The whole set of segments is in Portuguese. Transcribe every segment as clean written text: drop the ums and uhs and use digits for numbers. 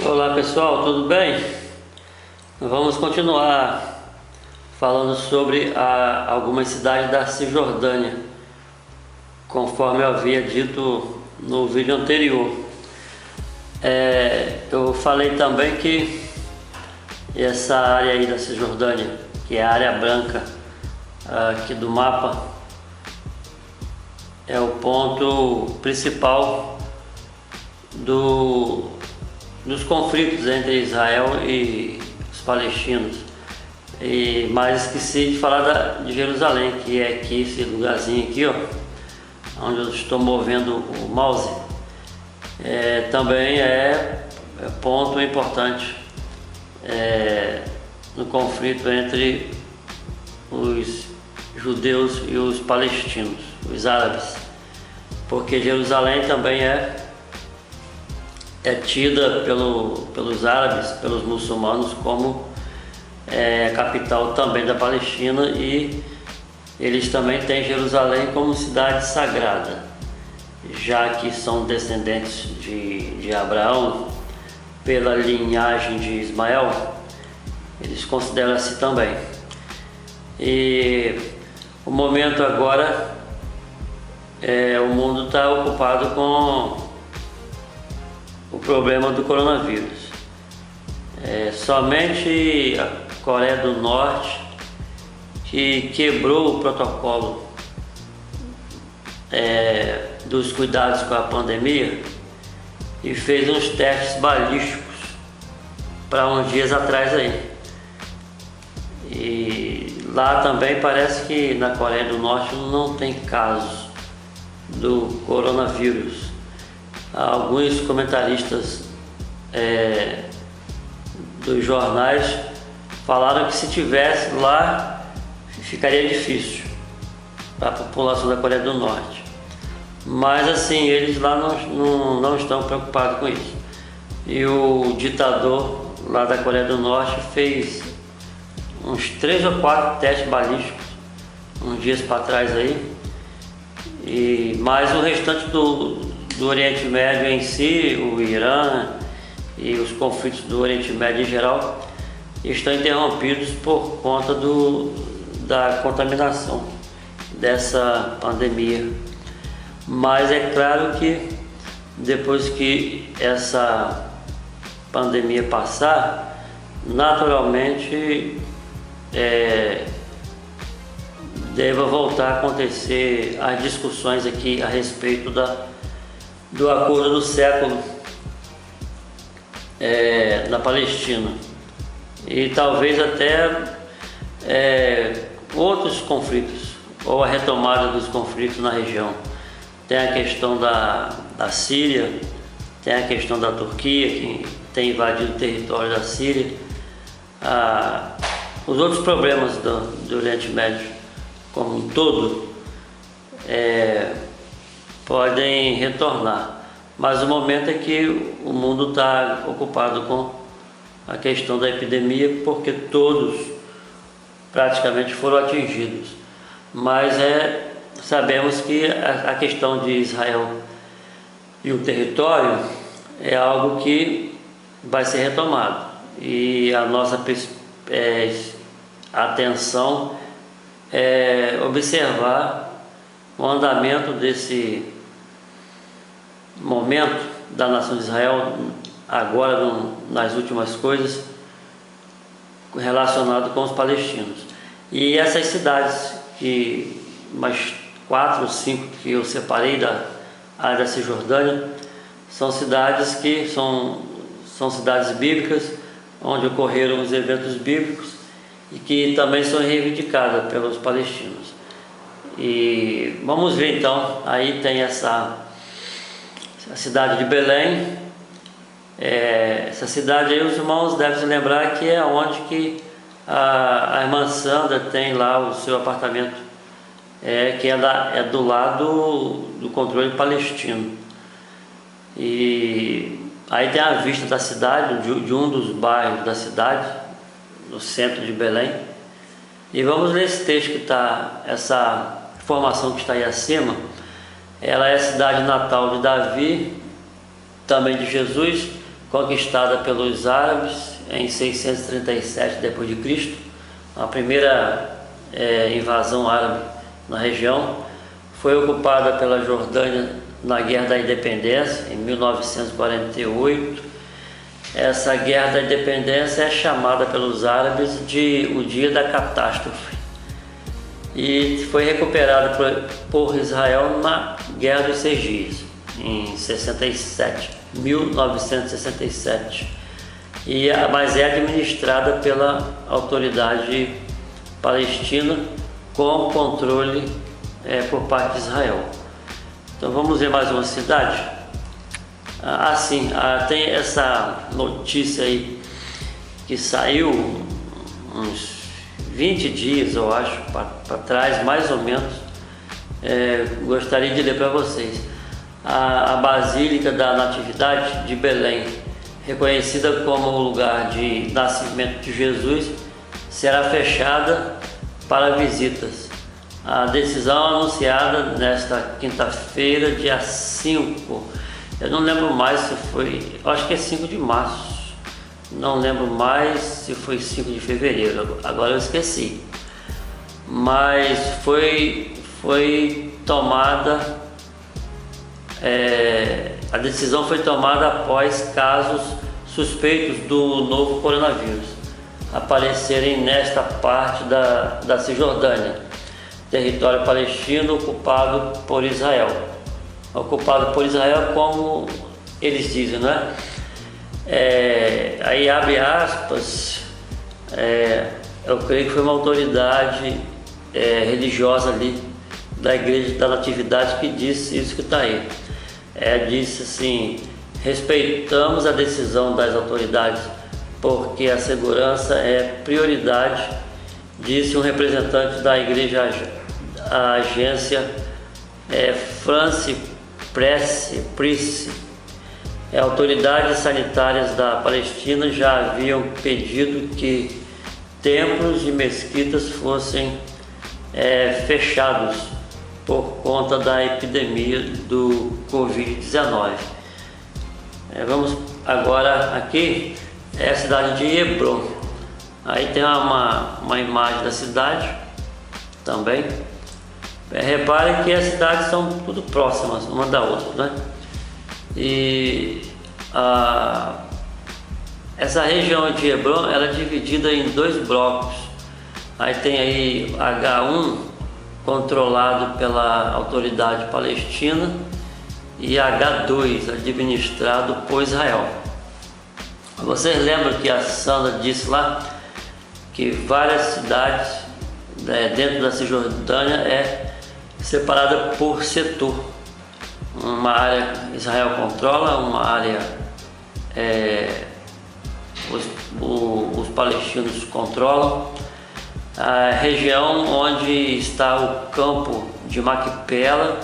Olá pessoal, tudo bem? Vamos continuar falando sobre algumas cidades da Cisjordânia, conforme eu havia dito no vídeo anterior. Eu falei também que essa área aí da Cisjordânia, que é a área branca aqui do mapa, é o ponto principal dos conflitos entre Israel e os palestinos. Mas esqueci de falar de Jerusalém, que é aqui, esse lugarzinho aqui, ó, onde eu estou movendo o mouse. Também é ponto importante no conflito entre os judeus e os palestinos, os árabes, porque Jerusalém também é tida pelos árabes, pelos muçulmanos, como a capital também da Palestina, e eles também têm Jerusalém como cidade sagrada, já que são descendentes de Abraão pela linhagem de Ismael. Eles consideram assim também. E o momento agora o mundo está ocupado com o problema do coronavírus. Somente a Coreia do Norte, que quebrou o protocolo dos cuidados com a pandemia e fez uns testes balísticos para uns dias atrás aí. E lá também parece que na Coreia do Norte não tem casos do coronavírus. Alguns comentaristas dos jornais falaram que se tivesse lá ficaria difícil para a população da Coreia do Norte, mas assim, eles lá não estão preocupados com isso. E o ditador lá da Coreia do Norte fez uns 3 ou 4 testes balísticos uns dias para trás aí, mas o restante do Oriente Médio em si, o Irã e os conflitos do Oriente Médio em geral, estão interrompidos por conta da contaminação dessa pandemia. Mas é claro que depois que essa pandemia passar, naturalmente deva voltar a acontecer as discussões aqui a respeito do acordo do século na Palestina, e talvez até outros conflitos, ou a retomada dos conflitos na região. Tem a questão da Síria, tem a questão da Turquia, que tem invadido o território da Síria, os outros problemas do Oriente Médio como um todo podem retornar, mas o momento é que o mundo está ocupado com a questão da epidemia, porque todos praticamente foram atingidos. Mas sabemos que a questão de Israel e o território é algo que vai ser retomado, e a nossa atenção é observar o andamento desse momento da nação de Israel agora nas últimas coisas relacionado com os palestinos. E essas cidades, umas 4 ou 5 que eu separei da área da Cisjordânia, são cidades que são cidades bíblicas, onde ocorreram os eventos bíblicos e que também são reivindicadas pelos palestinos. E vamos ver então, aí tem a cidade de Belém. Essa cidade aí, os irmãos devem se lembrar que é onde que a irmã Sandra tem lá o seu apartamento, que é do lado do controle palestino. E aí tem a vista da cidade, de um dos bairros da cidade, no centro de Belém. E vamos ler esse texto que está, essa informação que está aí acima. Ela é a cidade natal de Davi, também de Jesus, conquistada pelos árabes em 637 d.C., a primeira invasão árabe na região. Foi ocupada pela Jordânia na Guerra da Independência, em 1948. Essa Guerra da Independência é chamada pelos árabes de o Dia da Catástrofe, e foi recuperada por Israel na Guerra dos Seis Dias, em 1967, mas é administrada pela autoridade palestina com controle por parte de Israel. Então vamos ver mais uma cidade. Tem essa notícia aí que saiu uns 20 dias, eu acho, para trás, mais ou menos. Gostaria de ler para vocês. A Basílica da Natividade de Belém, reconhecida como o lugar de nascimento de Jesus, será fechada para visitas. A decisão anunciada nesta quinta-feira, dia 5, eu não lembro mais se foi, acho que é 5 de março, não lembro mais se foi 5 de fevereiro, agora eu esqueci, mas foi tomada, a decisão foi tomada após casos suspeitos do novo coronavírus aparecerem nesta parte da Cisjordânia, território palestino ocupado por Israel. Ocupado por Israel, como eles dizem, né? Aí abre aspas, eu creio que foi uma autoridade religiosa ali da Igreja da Natividade que disse isso que está aí. Disse assim: respeitamos a decisão das autoridades porque a segurança é prioridade, disse um representante da igreja, a agência France Presse. Autoridades sanitárias da Palestina já haviam pedido que templos e mesquitas fossem fechados por conta da epidemia do Covid-19. Vamos agora aqui, é a cidade de Hebron. Aí tem uma imagem da cidade também. Repare que as cidades são tudo próximas uma da outra, né? E essa região de Hebron, ela é dividida em 2 blocos. Aí tem aí H1, controlado pela autoridade palestina, e H2, administrado por Israel. Vocês lembram que a Sandra disse lá que várias cidades dentro da Cisjordânia é separada por setor. Uma área Israel controla, uma área os palestinos controlam. A região onde está o campo de Maquipela,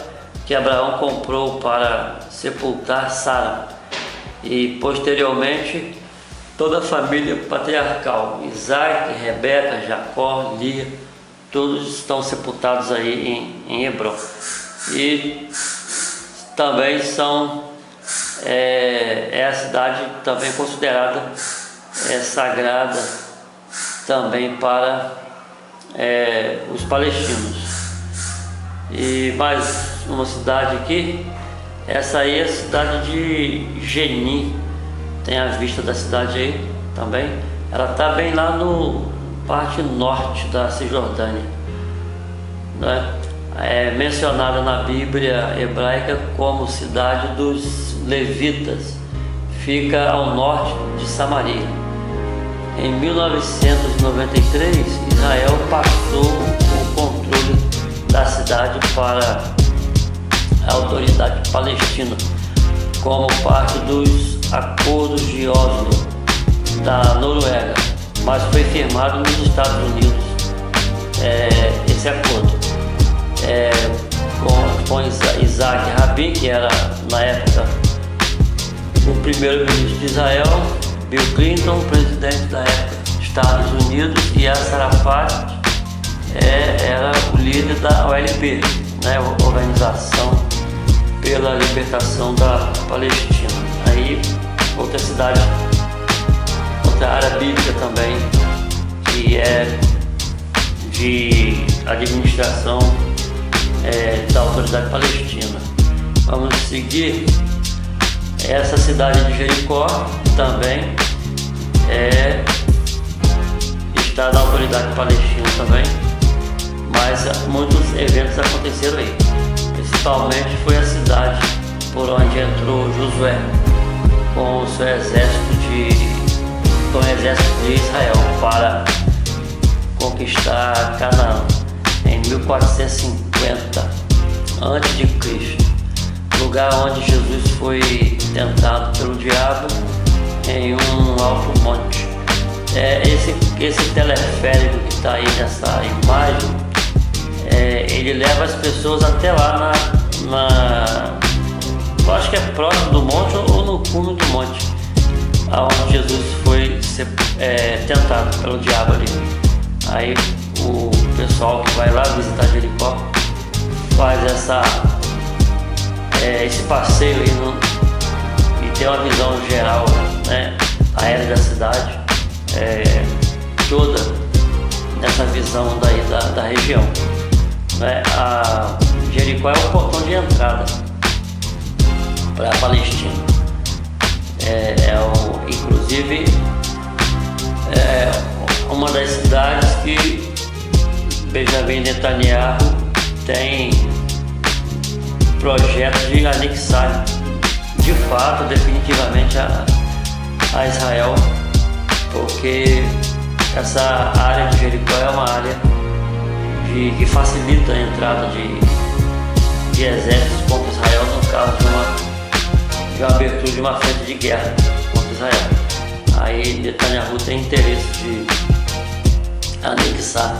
que Abraão comprou para sepultar Sara, e posteriormente toda a família patriarcal, Isaac, Rebeca, Jacó, Lia, todos estão sepultados aí em Hebron. E também é a cidade também considerada sagrada também para os palestinos. E mais uma cidade aqui, essa aí é a cidade de Jenin. Tem a vista da cidade aí também. Ela está bem lá no parte norte da Cisjordânia, né? É mencionada na Bíblia hebraica como cidade dos levitas. Fica ao norte de Samaria. Em 1993, Israel passou o controle da cidade para a autoridade palestina, como parte dos acordos de Oslo da Noruega, mas foi firmado nos Estados Unidos esse acordo com Isaac Rabin, que era na época o primeiro-ministro de Israel, Bill Clinton, presidente da época dos Estados Unidos, e Yasser Arafat era o líder da OLP, né, Organização pela Libertação da Palestina. Aí outra cidade, outra área bíblica também, que é de administração da autoridade palestina. Vamos seguir. Essa cidade de Jericó também está na autoridade palestina também, mas muitos eventos aconteceram aí. Principalmente foi a cidade por onde entrou Josué com o seu exército de Israel para conquistar Canaã em 1450 a.C., lugar onde Jesus foi tentado pelo diabo em um alto monte. Esse teleférico que está aí nessa imagem, ele leva as pessoas até lá eu acho que é próximo do monte ou no cume do monte, aonde Jesus foi tentado pelo diabo ali. Aí o pessoal que vai lá visitar Jericó faz esse passeio aí e tem uma visão geral, né, aérea da cidade, toda nessa visão daí da região, né? A Jericó é o portão de entrada para a Palestina, inclusive uma das cidades que Benjamin Netanyahu tem projeto de anexar de fato, definitivamente a Israel, porque essa área de Jericó é uma área que facilita a entrada de exércitos contra Israel no caso de uma abertura de uma frente de guerra contra Israel. Aí Netanyahu tem interesse de anexar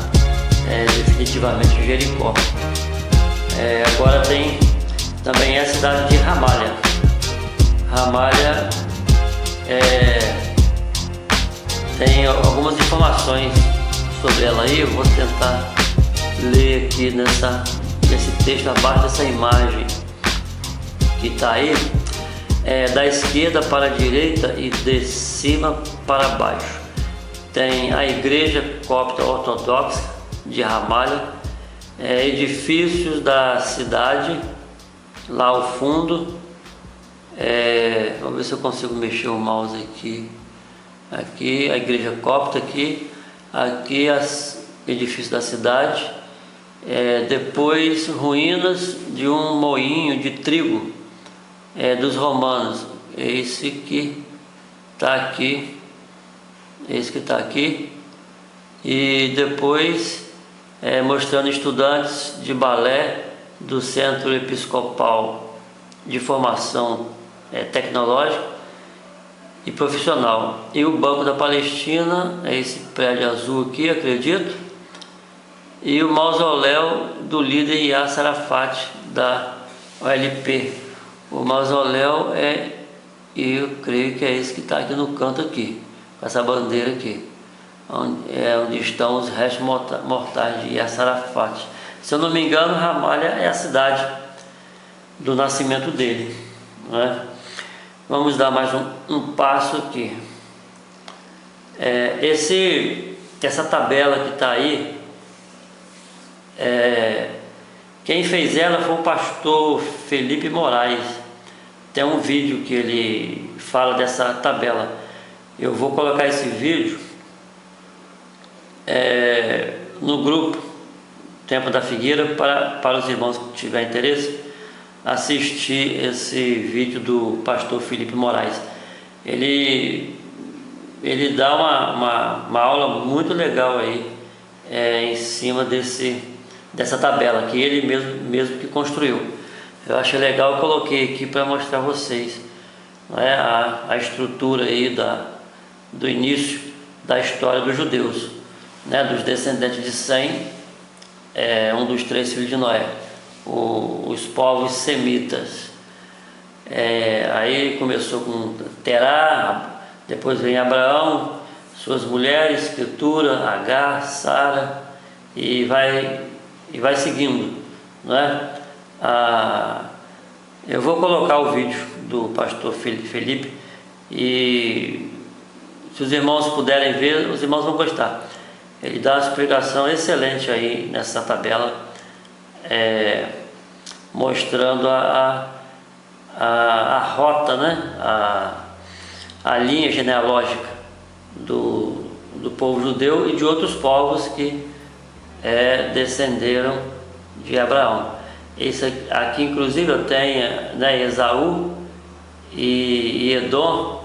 definitivamente Jericó. Agora tem também a cidade de Ramalha. Ramalha tem algumas informações sobre ela aí. Eu vou tentar ler aqui nesse texto abaixo dessa imagem que está aí. Da esquerda para a direita e de cima para baixo tem a igreja copta ortodoxa de Ramalha, edifícios da cidade lá ao fundo. Vamos ver se eu consigo mexer o mouse aqui a igreja copta aqui os edifícios da cidade, depois ruínas de um moinho de trigo dos romanos. Esse que está aqui, e depois mostrando estudantes de balé do Centro Episcopal de Formação Tecnológica e Profissional, e o Banco da Palestina, esse prédio azul aqui, acredito, e o mausoléu do líder Yasser Arafat da OLP. O mausoléu eu creio que é esse que está aqui no canto aqui, com essa bandeira aqui, onde estão os restos mortais de Yasser Arafat. Se eu não me engano, Ramalha é a cidade do nascimento dele, né? Vamos dar mais um passo aqui. Essa tabela que está aí, quem fez ela foi o pastor Felipe Moraes. Tem um vídeo que ele fala dessa tabela. Eu vou colocar esse vídeo no grupo Tempo da Figueira para os irmãos que tiverem interesse assistir esse vídeo do pastor Felipe Moraes. Ele dá uma aula muito legal aí em cima dessa tabela que ele mesmo que construiu. Eu achei legal, eu coloquei aqui para mostrar a vocês, né, a estrutura aí do início da história dos judeus, né, dos descendentes de Sem, um dos 3 filhos de Noé, os povos semitas. Aí começou com Terá, depois vem Abraão, suas mulheres, Ketura, Agar, Sara, e vai seguindo, né? Eu vou colocar o vídeo do pastor Felipe E se os irmãos puderem ver, os irmãos vão gostar. Ele dá uma explicação excelente aí nessa tabela, mostrando a rota, né? A linha genealógica do povo judeu e de outros povos que descenderam de Abraão. Isso aqui, inclusive, eu tenho, né, Esaú e Edom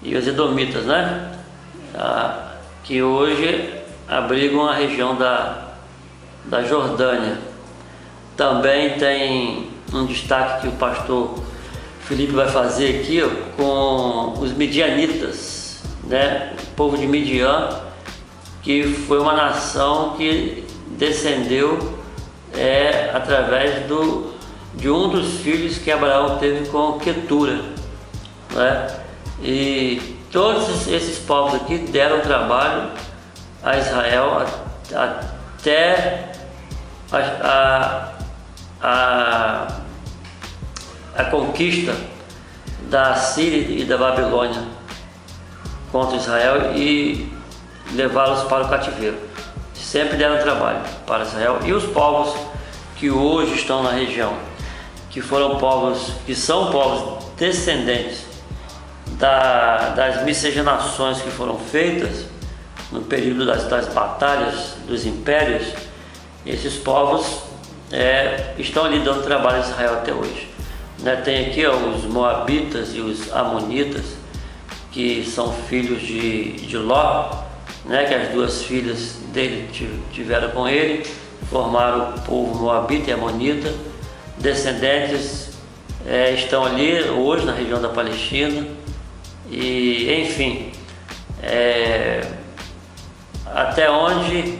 e os edomitas, né? Que hoje abrigam a região da Jordânia. Também tem um destaque que o pastor Felipe vai fazer aqui, ó, com os midianitas, né? O povo de Midian, que foi uma nação que descendeu através de um dos filhos que Abraão teve com Quetura, né? E todos esses povos aqui deram trabalho a Israel até a conquista da Síria e da Babilônia contra Israel e levá-los para o cativeiro. Sempre deram trabalho para Israel. E os povos que hoje estão na região, que são povos descendentes das miscigenações que foram feitas no período das batalhas dos impérios, esses povos estão ali dando trabalho a Israel até hoje. Né? Tem aqui os Moabitas e os Amonitas, que são filhos de Ló, né? Que as duas filhas dele tiveram com ele, formaram o povo Moabita e Amonita. Descendentes estão ali hoje na região da Palestina. E enfim, até onde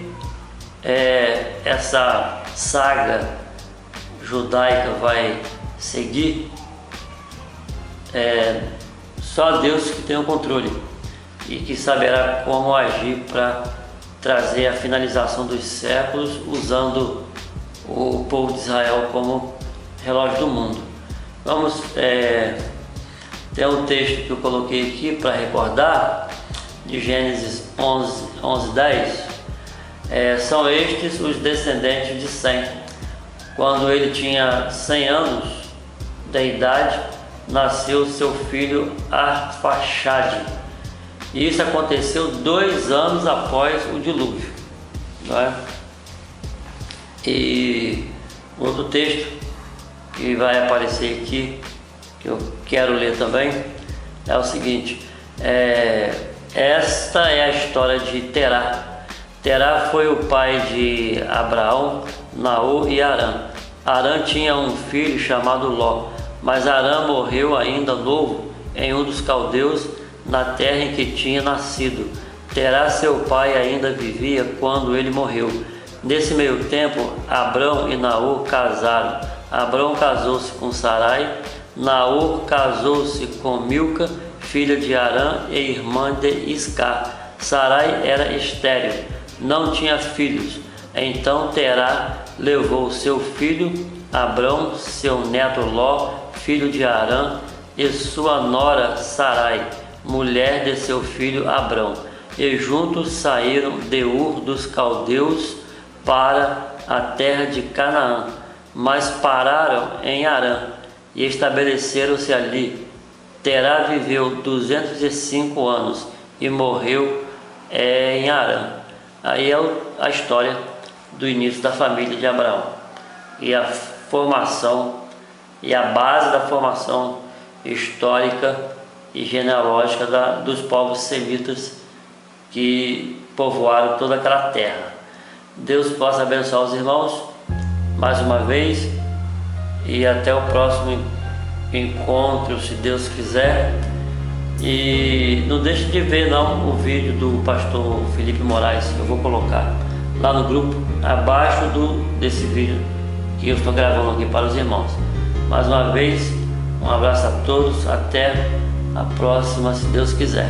essa saga judaica vai seguir, só Deus que tem o controle e que saberá como agir para trazer a finalização dos séculos, usando o povo de Israel como relógio do mundo. Vamos tem um texto que eu coloquei aqui para recordar, de Gênesis 11:10. São estes os descendentes de Sem. Quando ele tinha 100 anos de idade, nasceu seu filho Arfaxade. E isso aconteceu 2 anos após o dilúvio. Não é? E outro texto que vai aparecer aqui, que eu quero ler também, é o seguinte: esta é a história de Terá. Terá foi o pai de Abraão, Naor e Arã. Arã tinha um filho chamado Ló, mas Arã morreu ainda novo em um dos caldeus, na terra em que tinha nascido. Terá, seu pai, ainda vivia quando ele morreu. Nesse meio tempo, Abrão e Naor casaram. Abrão casou-se com Sarai, Naor casou-se com Milca, filha de Arã e irmã de Iscar. Sarai era estéril, não tinha filhos. Então Terá levou seu filho Abrão, seu neto Ló, filho de Arã, e sua nora Sarai, mulher de seu filho Abrão, e juntos saíram de Ur dos caldeus para a terra de Canaã, mas pararam em Arã e estabeleceram-se ali. Terá viveu 205 anos e morreu em Arã. Aí é a história do início da família de Abraão e a formação e a base da formação histórica e genealógica dos povos semitas que povoaram toda aquela terra. Deus possa abençoar os irmãos mais uma vez e até o próximo encontro, se Deus quiser. E não deixe de ver o vídeo do pastor Felipe Moraes, que eu vou colocar lá no grupo, abaixo desse vídeo que eu estou gravando aqui para os irmãos. Mais uma vez, um abraço a todos, até a próxima, se Deus quiser.